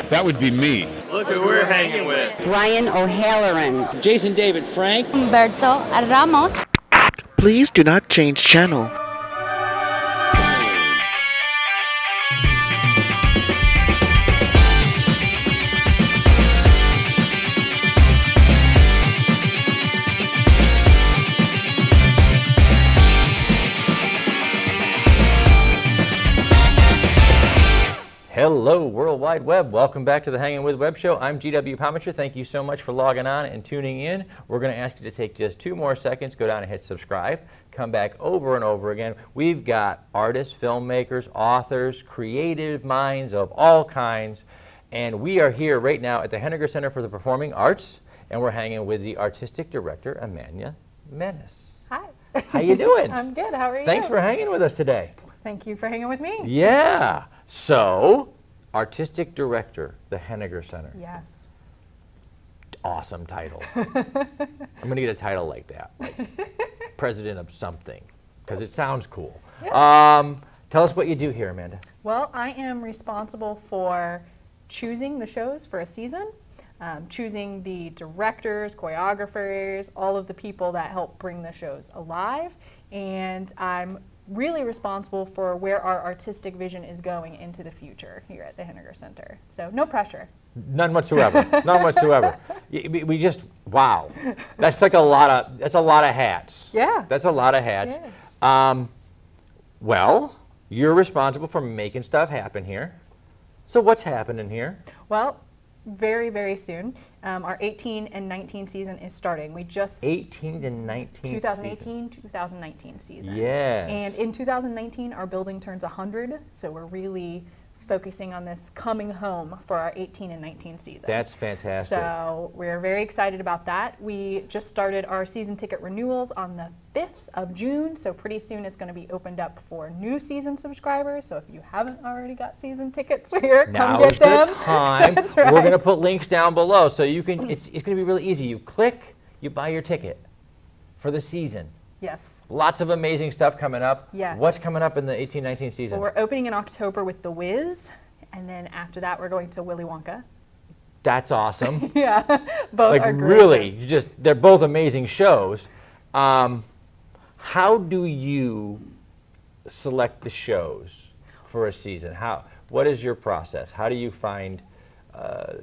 That would be me. Look who we're hanging with. Ryan O'Halloran. Jason David Frank. Humberto Ramos. Please do not change channel. Hello, World Wide Web. Welcome back to the Hangin' With Web Show. I'm GW Pomichter. Thank you so much for logging on and tuning in. We're going to ask you to take just 2 more seconds, go down and hit subscribe, come back over and over again. We've got artists, filmmakers, authors, creative minds of all kinds, and we are here right now at the Henegar Center for the Performing Arts, and we're hanging with the artistic director, Amanda Menace. Hi. How you doing? I'm good. How are you? Thanks for hanging with us today. Thank you for hanging with me. Yeah. So, artistic director, the Henegar Center. Yes. Awesome title. I'm going to get a title like that, like president of something, because it sounds cool. Yeah. Tell us what you do here, Amanda. Well, I am responsible for choosing the shows for a season, choosing the directors, choreographers, all of the people that help bring the shows alive, and I'm really responsible for where our artistic vision is going into the future here at the Henegar Center. So no pressure. None whatsoever. None whatsoever. We just, wow. That's like a lot of hats. Yeah. That's a lot of hats. Yeah. Well, you're responsible for making stuff happen here. So what's happening here? Well, very, very soon. Our 18 and 19 season is starting. We just 18 and 19 2018, 2019 season. Yes. And in 2019, our building turns 100, so we're really focusing on this coming home for our 18 and 19 season. That's fantastic. So we're very excited about that. We just started our season ticket renewals on the 5th of June, so pretty soon it's going to be opened up for new season subscribers. So if you haven't already got season tickets here, come get them. Now's the time. That's right. We're going to put links down below, so you can. It's going to be really easy. You click, you buy your ticket for the season. Yes. Lots of amazing stuff coming up. Yes. What's coming up in the 18-19 season? Well, we're opening in October with The Wiz, and then after that we're going to Willy Wonka. That's awesome. Yeah, both like are really, gorgeous. they're both amazing shows. How do you select the shows for a season? What is your process? How do you find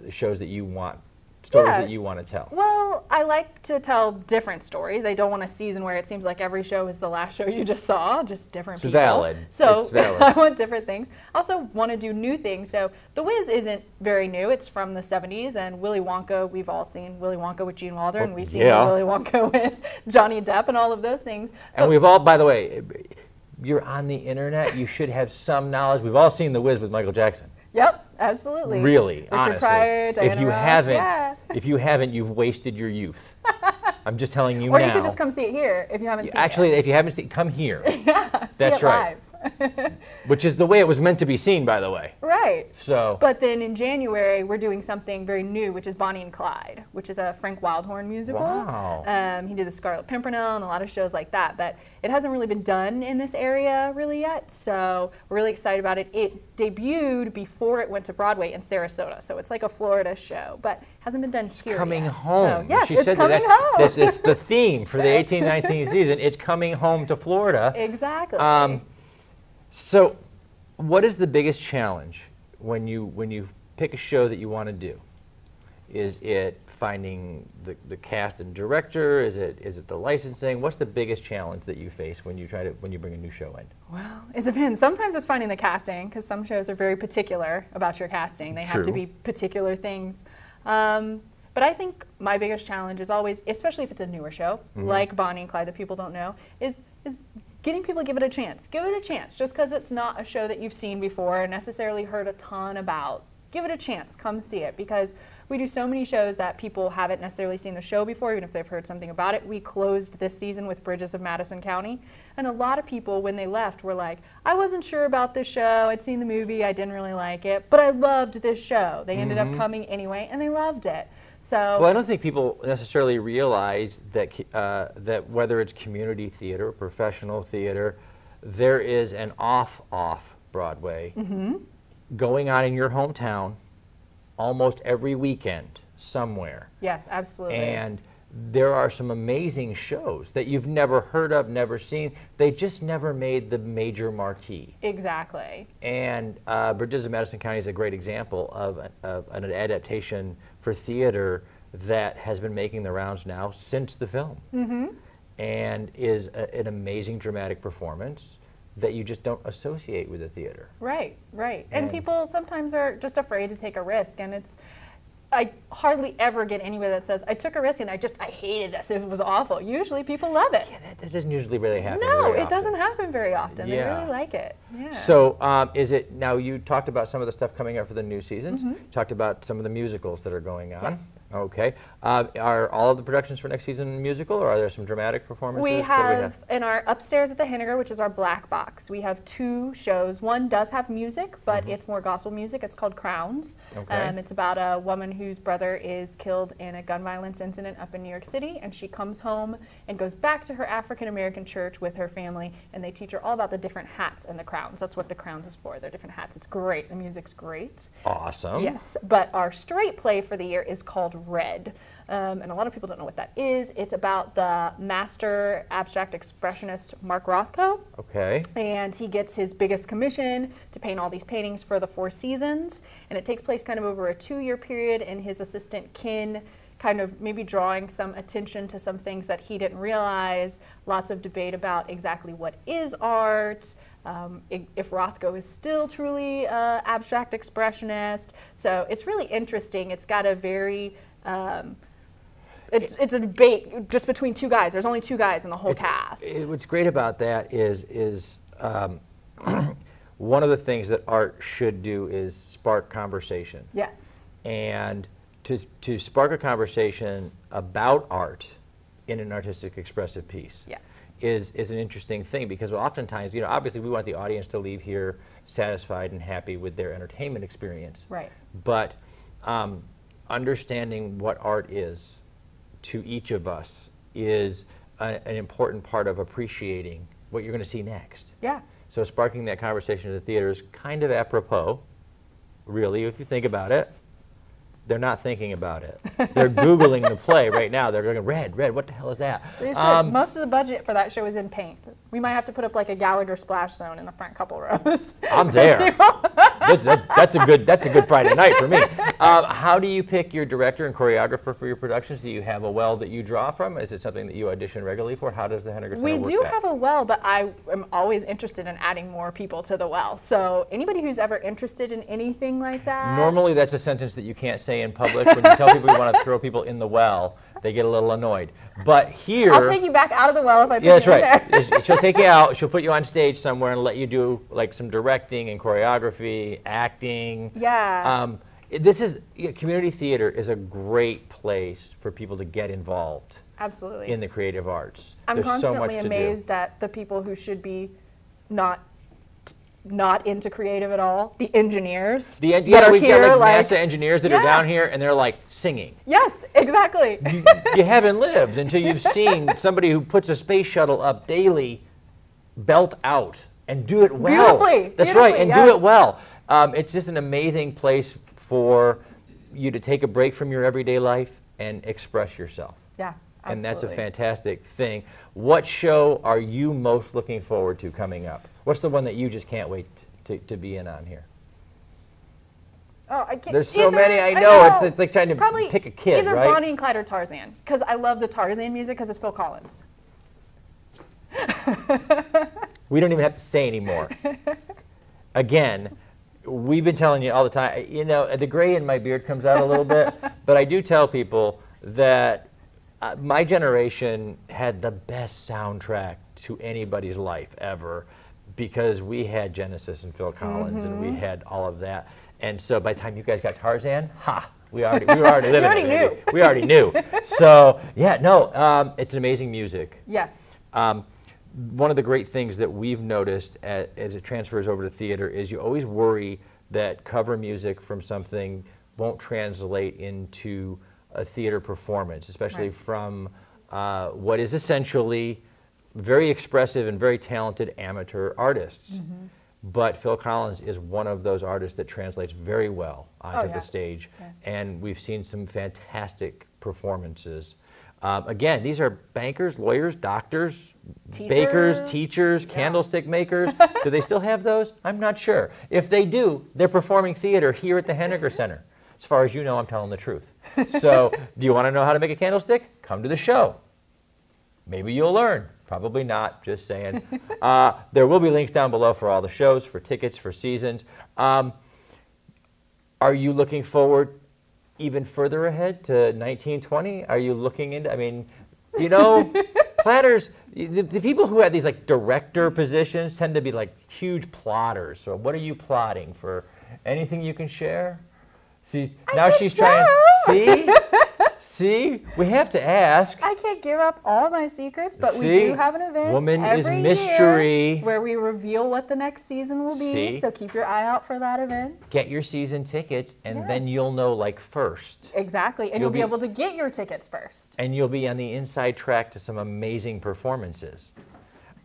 shows that you want, stories that you want to tell? Well, I like to tell different stories. I don't want a season where it seems like every show is the last show you just saw, just different people. Valid. So it's valid. I want different things. I also want to do new things. So The Wiz isn't very new. It's from the 70s, and Willy Wonka, we've all seen Willy Wonka with Gene Wilder, and we've seen Willy Wonka with Johnny Depp and all of those things. And we've all, by the way, you're on the internet, you should have some knowledge. We've all seen The Wiz with Michael Jackson. Yep, absolutely. Really, Richard honestly. Pryor, Diana Ross, if you haven't, you've wasted your youth. I'm just telling you or now. you could just come see it here if you haven't seen Actually, it. if you haven't seen it, come here. Yeah, That's see it right. live. Which is the way it was meant to be seen, by the way. Right. So. But then in January, we're doing something very new, which is Bonnie and Clyde, which is a Frank Wildhorn musical. Wow. He did the Scarlet Pimpernel and a lot of shows like that, but it hasn't really been done in this area really yet, so we're really excited about it. It debuted before it went to Broadway in Sarasota, so it's like a Florida show, but hasn't been done here Coming yet. home. So, yes, she it's said coming that home. it's the theme for the 18-19 season. It's coming home to Florida. Exactly. So, what is the biggest challenge when you pick a show that you want to do? Is it finding the cast and director? Is it the licensing? What's the biggest challenge that you face when you bring a new show in? Well, it depends. Sometimes it's finding the casting, because some shows are very particular about your casting. They have to be particular things. But I think my biggest challenge is always, especially if it's a newer show, like Bonnie and Clyde that people don't know, is getting people to give it a chance. Give it a chance. Just because it's not a show that you've seen before or necessarily heard a ton about, give it a chance. Come see it, because we do so many shows that people haven't necessarily seen the show before, even if they've heard something about it. We closed this season with Bridges of Madison County, and a lot of people, when they left, were like, I wasn't sure about this show. I'd seen the movie. I didn't really like it, but I loved this show. They ended up coming anyway, and they loved it. So, well, I don't think people necessarily realize that that whether it's community theater or professional theater, there is an off Broadway going on in your hometown almost every weekend somewhere. Yes, absolutely. And there are some amazing shows that you've never heard of, never seen. They just never made the major marquee. Exactly. And Bridges of Madison County is a great example of an adaptation for theater that has been making the rounds now since the film. And is an amazing dramatic performance that you just don't associate with the theater. Right, right. And people sometimes are just afraid to take a risk, and I hardly ever get anybody that says, I took a risk and I hated this. It was awful. Usually people love it. Yeah, that doesn't usually really happen. No, it doesn't happen very often. Yeah. They really like it. Yeah. So is it, now you talked about some of the stuff coming up for the new seasons. You talked about some of the musicals that are going on. Yes. Okay. Are all of the productions for next season musical, or are there some dramatic performances? We have, in our upstairs at the Henegar, which is our black box, we have 2 shows. One does have music, but it's more gospel music. It's called Crowns. Okay. It's about a woman whose brother is killed in a gun violence incident up in New York City, and she comes home and goes back to her African-American church with her family, and they teach her all about the different hats and the crowns. That's what the crowns is for. They're different hats. It's great. The music's great. Awesome. Yes, but our straight play for the year is called Red. And a lot of people don't know what that is. It's about the master abstract expressionist Mark Rothko. Okay. And he gets his biggest commission to paint all these paintings for the 4 seasons. And it takes place kind of over a 2-year period, and his assistant Kin kind of maybe drawing some attention to some things that he didn't realize. Lots of debate about exactly what is art. If Rothko is still truly abstract expressionist. So it's really interesting. It's got a very, it's a debate just between 2 guys. There's only 2 guys in the whole cast. What's great about that is one of the things that art should do is spark conversation. Yes. And to spark a conversation about art in an artistic expressive piece. Yeah. Is an interesting thing, because oftentimes, obviously we want the audience to leave here satisfied and happy with their entertainment experience. Right. But understanding what art is to each of us is an important part of appreciating what you're going to see next. Yeah. So sparking that conversation in the theater is kind of apropos, really, if you think about it. They're not thinking about it. They're Googling the play right now. They're going, red, what the hell is that? Most of the budget for that show is in paint. We might have to put up like a Gallagher splash zone in the front couple rows. I'm there. That's a good Friday night for me. How do you pick your director and choreographer for your productions? Do you have a well that you draw from? Is it something that you audition regularly for? How does the Henegar Center work? We do have a well, but I am always interested in adding more people to the well. So anybody who's ever interested in anything like that. Normally that's a sentence that you can't say in public. When you tell people you want to throw people in the well, they get a little annoyed. But here, I'll take you back out of the well if I put that's you in right. there. She'll take you out. She'll put you on stage somewhere and let you do like some directing and choreography, acting. Yeah. Community theater is a great place for people to get involved. Absolutely. In the creative arts. I'm There's constantly so much to amazed do. at the people who should be not into creative at all. The engineers We've that are here, got like NASA engineers that are down here and they're like singing. Yes, exactly. You haven't lived until you've seen somebody who puts a space shuttle up daily belt out and do it well. Beautifully. That's right, and do it well. It's just an amazing place for you to take a break from your everyday life and express yourself. Yeah, absolutely. And that's a fantastic thing. What show are you most looking forward to coming up? What's the one that you just can't wait to be in on here? Oh, I can't. There's so many. I know. It's like trying to Probably pick a kid, either right? Bonnie and Clyde or Tarzan, because I love the Tarzan music because it's Phil Collins. We don't even have to say anymore. Again, we've been telling you all the time, the gray in my beard comes out a little bit, but I do tell people that my generation had the best soundtrack to anybody's life ever, because we had Genesis and Phil Collins and we had all of that. And so by the time you guys got Tarzan, we were already living it, baby. We already knew. So yeah, no, it's amazing music. Yes. One of the great things that we've noticed as it transfers over to theater is you always worry that cover music from something won't translate into a theater performance, especially from what is essentially very expressive and very talented amateur artists. but Phil Collins is one of those artists that translates very well onto the stage, and we've seen some fantastic performances. Again, these are bankers, lawyers, doctors, bakers, teachers, candlestick makers. Do they still have those? I'm not sure. If they do, they're performing theater here at the Henegar Center. As far as you know, I'm telling the truth. So, do you want to know how to make a candlestick? Come to the show. Maybe you'll learn. Probably not, just saying. There will be links down below for all the shows, for tickets, for seasons. Are you looking forward even further ahead to 1920? Are you looking into, I mean, you know, planners, the people who have these like director positions tend to be like huge plotters. So what are you plotting for? Anything you can share? See, now she's trying, see, we have to ask. I can't give up all my secrets, but we do have an event Woman is every mystery. year where we reveal what the next season will be. So keep your eye out for that event. Get your season tickets, and then you'll know like first. Exactly, and you'll be able to get your tickets first. And you'll be on the inside track to some amazing performances.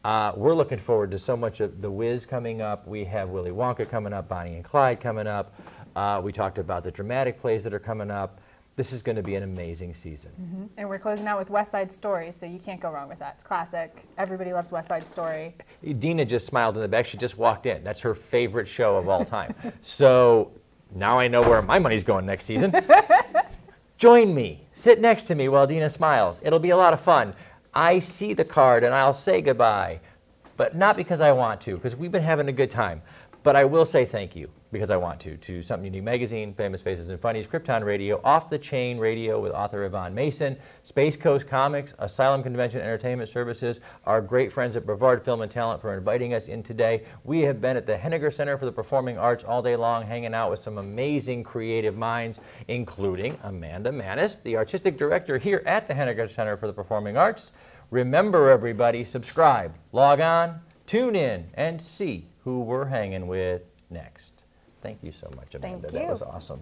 We're looking forward to so much of The Wiz coming up. We have Willy Wonka coming up, Bonnie and Clyde coming up. We talked about the dramatic plays that are coming up. This is going to be an amazing season. And we're closing out with West Side Story, so you can't go wrong with that. It's classic. Everybody loves West Side Story. Dina just smiled in the back. She just walked in. That's her favorite show of all time. So now I know where my money's going next season. Join me. Sit next to me while Dina smiles. It'll be a lot of fun. I see the card and I'll say goodbye, but not because I want to, because we've been having a good time. But I will say thank you, because I want to Something Unique Magazine, Famous Faces and Funnies, Krypton Radio, Off the Chain Radio with author Yvonne Mason, Space Coast Comics, Asylum Convention Entertainment Services, our great friends at Brevard Film and Talent for inviting us in today. We have been at the Henegar Center for the Performing Arts all day long, hanging out with some amazing creative minds, including Amanda Manis, the artistic director here at the Henegar Center for the Performing Arts. Remember, everybody, subscribe, log on, tune in, and see who we're hanging with next. Thank you so much, Amanda. Thank you. That was awesome.